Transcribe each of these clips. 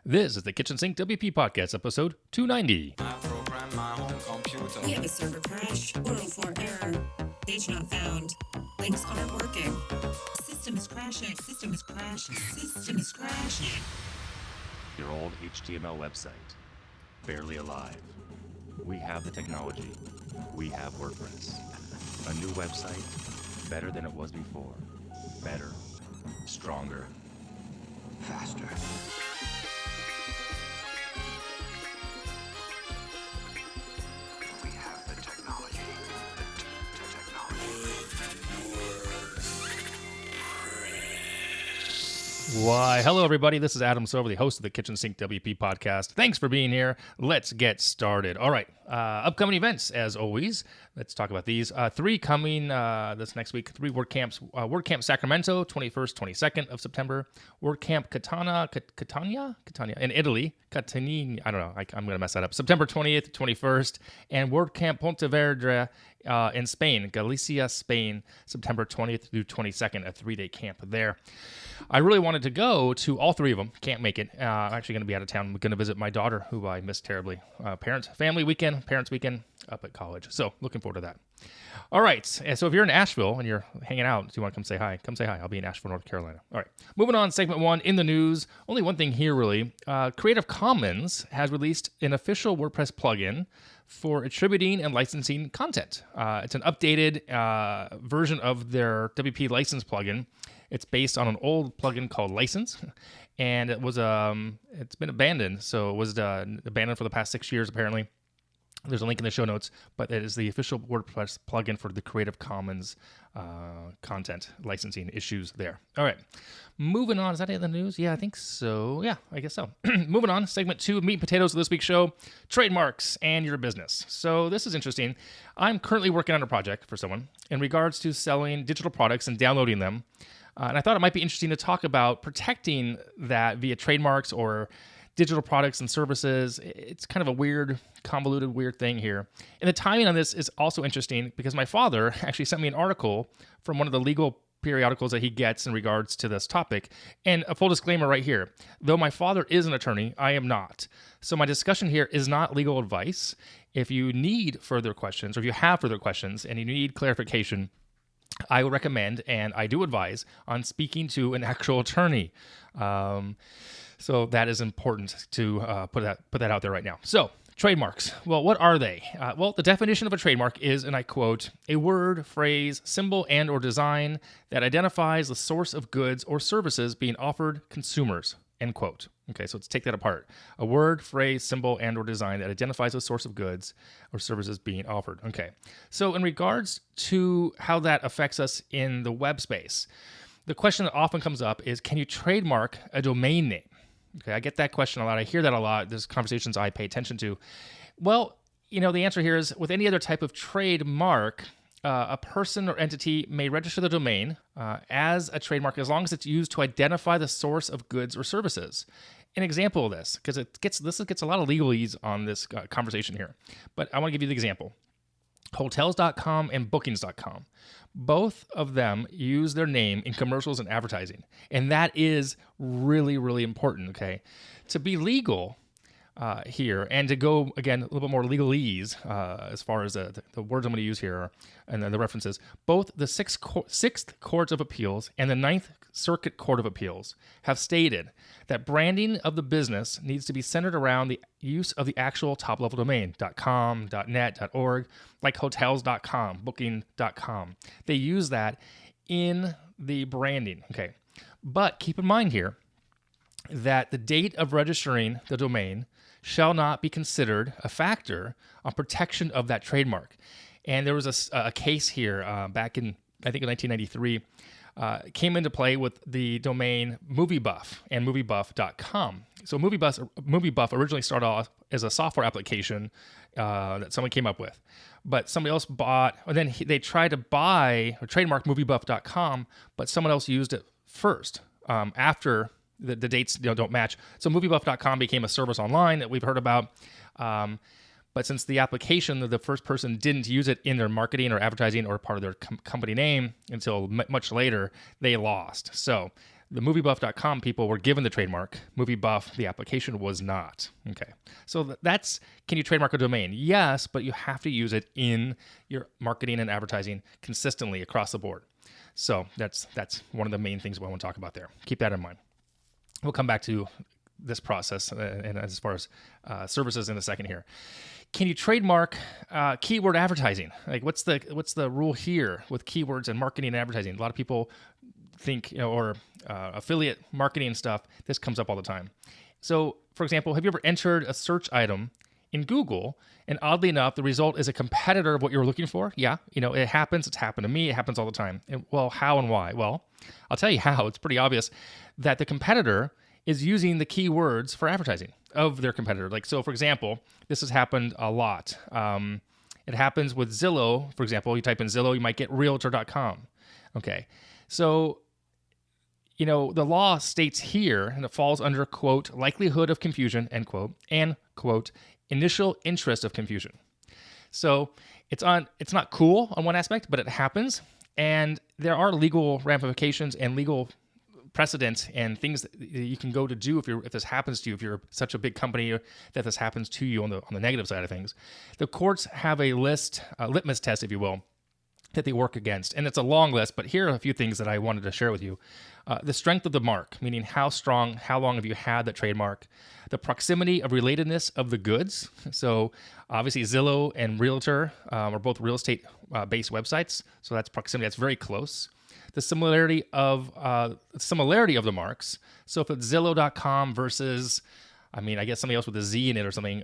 This is the Kitchen Sink WP Podcast, episode 290. I program my home computer. We have a server crash, 404 error, page not found, links aren't working, system is crashing, system is crashing, system is crashing. Your old HTML website, barely alive. We have the technology. We have WordPress. A new website, better than it was before. Better, stronger, faster. We have the technology. The technology. Why, hello everybody. This is Adam Silver, the host of the Kitchen Sink WP Podcast. Thanks for being here. Let's get started. All right, upcoming events, as always. Let's talk about these. Three coming this next week. 3 WordCamps. WordCamp Sacramento, 21st, 22nd of September. WordCamp Catania in Italy. Catania, I don't know. I'm going to mess that up. September 20th, 21st. And WordCamp Pontevedra in Spain, Galicia, Spain, September 20th through 22nd, a 3-day camp there. I really wanted to go to all 3 of them. Can't make it. I'm actually going to be out of town. I'm going to visit my daughter, who I miss terribly. Parents weekend up at college. So looking forward to that. All right. So if you're in Asheville and you're hanging out, do you want to come say hi? Come say hi. I'll be in Asheville, North Carolina. All right. Moving on, segment 1 in the news. Only one thing here, really. Creative Commons has released an official WordPress plugin for attributing and licensing content. It's an updated version of their WP license plugin. It's based on an old plugin called License, and it was it's been abandoned. So it was abandoned for the past 6 years, apparently. There's a link in the show notes, but it is the official WordPress plugin for the Creative Commons content licensing issues there. All right, moving on. Is that it in the news? Yeah, I think so. Yeah, I guess so. Moving on, segment 2, meat and potatoes of this week's show, trademarks and your business. So this is interesting. I'm currently working on a project for someone in regards to selling digital products and downloading them. And I thought it might be interesting to talk about protecting that via trademarks or digital products and services. It's kind of a weird, convoluted, weird thing here. And the timing on this is also interesting because my father actually sent me an article from one of the legal periodicals that he gets in regards to this topic. And a full disclaimer right here, though my father is an attorney, I am not. So my discussion here is not legal advice. If you need further questions, or if you have further questions and you need clarification, I would recommend, and I do advise, on speaking to an actual attorney. So that is important to put that out there right now. So trademarks. Well, what are they? Well, the definition of a trademark is, and I quote, a word, phrase, symbol, and or design that identifies the source of goods or services being offered consumers, end quote. Okay, so let's take that apart. A word, phrase, symbol, and or design that identifies the source of goods or services being offered. Okay, so in regards to how that affects us in the web space, the question that often comes up is, can you trademark a domain name? Okay, I get that question a lot. I hear that a lot. There's conversations I pay attention to. Well, the answer here is, with any other type of trademark, a person or entity may register the domain as a trademark as long as it's used to identify the source of goods or services. An example of this, because this gets a lot of legalese on this conversation here, but I want to give you the example. Hotels.com and Bookings.com. Both of them use their name in commercials and advertising. And that is really, really important, okay? To be legal here and to go, again, a little bit more legalese as far as the words I'm going to use here and then the references, both the Sixth Court of Appeals and the Ninth Circuit Court of Appeals have stated that branding of the business needs to be centered around the use of the actual top-level domain, .com, .net, .org, like hotels.com, booking.com. They use that in the branding, okay? But keep in mind here that the date of registering the domain shall not be considered a factor on protection of that trademark. And there was a case here back in, I think, in 1993, came into play with the domain MovieBuff and MovieBuff.com. So MovieBuff originally started off as a software application that someone came up with, but somebody else bought, and then they tried to buy or trademark MovieBuff.com, but someone else used it first after the dates don't match. So MovieBuff.com became a service online that we've heard about. But since the application, the first person didn't use it in their marketing or advertising or part of their company name until much later, they lost. So The moviebuff.com people were given the trademark. MovieBuff, the application, was not. Okay. So that's, can you trademark a domain? Yes, but you have to use it in your marketing and advertising consistently across the board. So that's one of the main things we want to talk about there. Keep that in mind. We'll come back to this process and as far as services in a second here. Can you trademark keyword advertising? Like what's the rule here with keywords and marketing and advertising? A lot of people think, or affiliate marketing stuff, this comes up all the time. So, for example, have you ever entered a search item in Google, and oddly enough, the result is a competitor of what you're looking for? Yeah, it happens. It's happened to me. It happens all the time. And, well, how and why? Well, I'll tell you how. It's pretty obvious that the competitor is using the keywords for advertising of their competitor. Like, so for example, this has happened a lot. It happens with Zillow. For example, you type in Zillow, you might get realtor.com. Okay. So, the law states here, and it falls under, quote, likelihood of confusion, end quote, and, quote, initial interest of confusion. So it's not cool on one aspect, but it happens. And there are legal ramifications and legal precedents and things that you can go to do if this happens to you, if you're such a big company that this happens to you on the negative side of things. The courts have a litmus test, if you will, that they work against. And it's a long list, but here are a few things that I wanted to share with you. The strength of the mark, meaning how strong, how long have you had that trademark? The proximity of relatedness of the goods. So obviously Zillow and Realtor are both real estate based websites. So that's proximity, that's very close. The similarity of the marks. So if it's Zillow.com versus, I guess something else with a Z in it or something,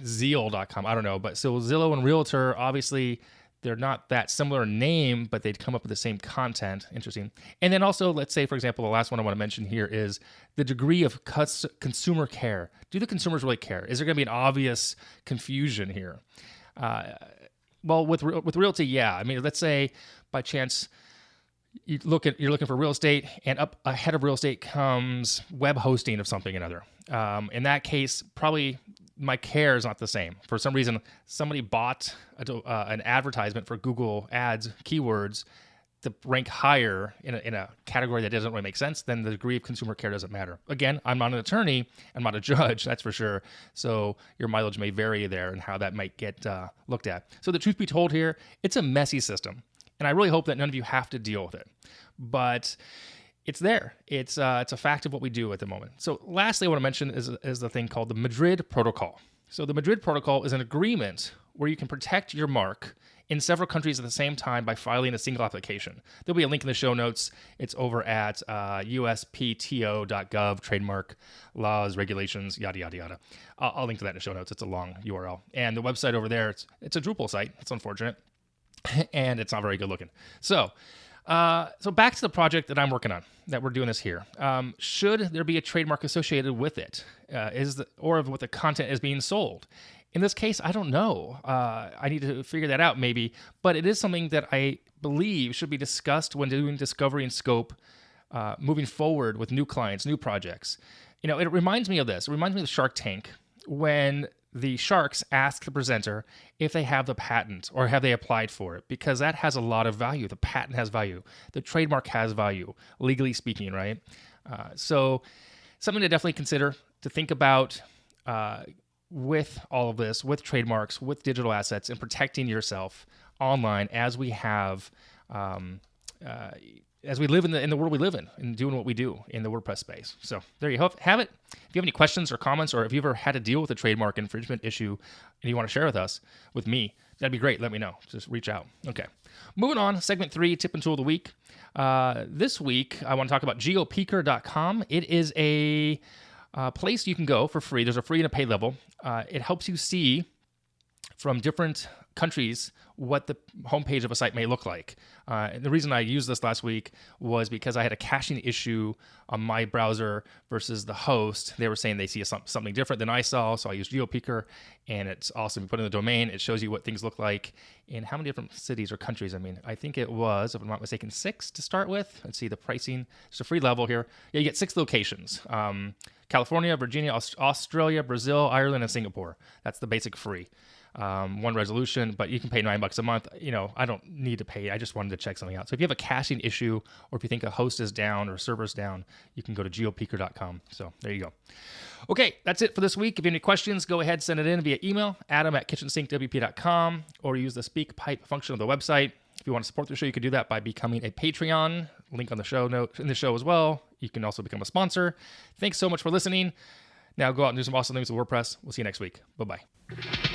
Zeal.com, I don't know. But so Zillow and Realtor, obviously, they're not that similar name, but they'd come up with the same content. Interesting. And then also, let's say, for example, the last one I want to mention here is the degree of consumer care. Do the consumers really care? Is there going to be an obvious confusion here? Well, with realty, yeah. Let's say by chance you're looking for real estate, and up ahead of real estate comes web hosting of something or another. In that case, probably my care is not the same. For some reason, somebody bought an advertisement for Google Ads keywords to rank higher in a category that doesn't really make sense. Then the degree of consumer care doesn't matter. Again, I'm not an attorney. I'm not a judge, that's for sure. So your mileage may vary there and how that might get looked at. So the truth be told here, it's a messy system. And I really hope that none of you have to deal with it. But it's there. It's a fact of what we do at the moment. So lastly, I want to mention is the thing called the Madrid Protocol. So the Madrid Protocol is an agreement where you can protect your mark in several countries at the same time by filing a single application. There'll be a link in the show notes. It's over at uspto.gov, trademark laws, regulations, yada, yada, yada. I'll link to that in the show notes. It's a long URL. And the website over there, it's a Drupal site. It's unfortunate. And it's not very good looking. So back to the project that I'm working on, that we're doing this here. Should there be a trademark associated with it? Or what the content is being sold? In this case, I don't know. I need to figure that out maybe, but it is something that I believe should be discussed when doing discovery and scope, moving forward with new clients, new projects. It reminds me of this. It reminds me of Shark Tank when the sharks ask the presenter if they have the patent or have they applied for it, because that has a lot of value. The patent has value. The trademark has value, legally speaking, right? So something to definitely consider, to think about with all of this, with trademarks, with digital assets, and protecting yourself online as we have, as we live in the world we live in and doing what we do in the WordPress space. So there you have it. If you have any questions or comments, or if you've ever had to deal with a trademark infringement issue and you want to share with me, that'd be great. Let me know. Just reach out. Okay. Moving on, segment 3, tip and tool of the week. This week, I want to talk about geopeaker.com. It is a place you can go for free. There's a free and a paid level. It helps you see from different countries what the homepage of a site may look like. And the reason I used this last week was because I had a caching issue on my browser versus the host. They were saying they see something different than I saw, so I used GeoPeaker, and it's awesome. You put in the domain, it shows you what things look like in how many different cities or countries. I think it was, if I'm not mistaken, 6 to start with. Let's see the pricing. It's a free level here. Yeah, you get 6 locations. California, Virginia, Australia, Brazil, Ireland, and Singapore. That's the basic free. one resolution, but you can pay $9 a month. I don't need to pay. I just wanted to check something out. So if you have a caching issue, or if you think a host is down or server's down, you can go to geopeaker.com. So there you go. Okay, that's it for this week. If you have any questions, go ahead, send it in via email, adam@kitchensinkwp.com, or use the speak pipe function of the website. If you want to support the show, you can do that by becoming a Patreon. Link on the show note in the show as well. You can also become a sponsor. Thanks so much for listening. Now go out and do some awesome things with WordPress. We'll see you next week. Bye-bye.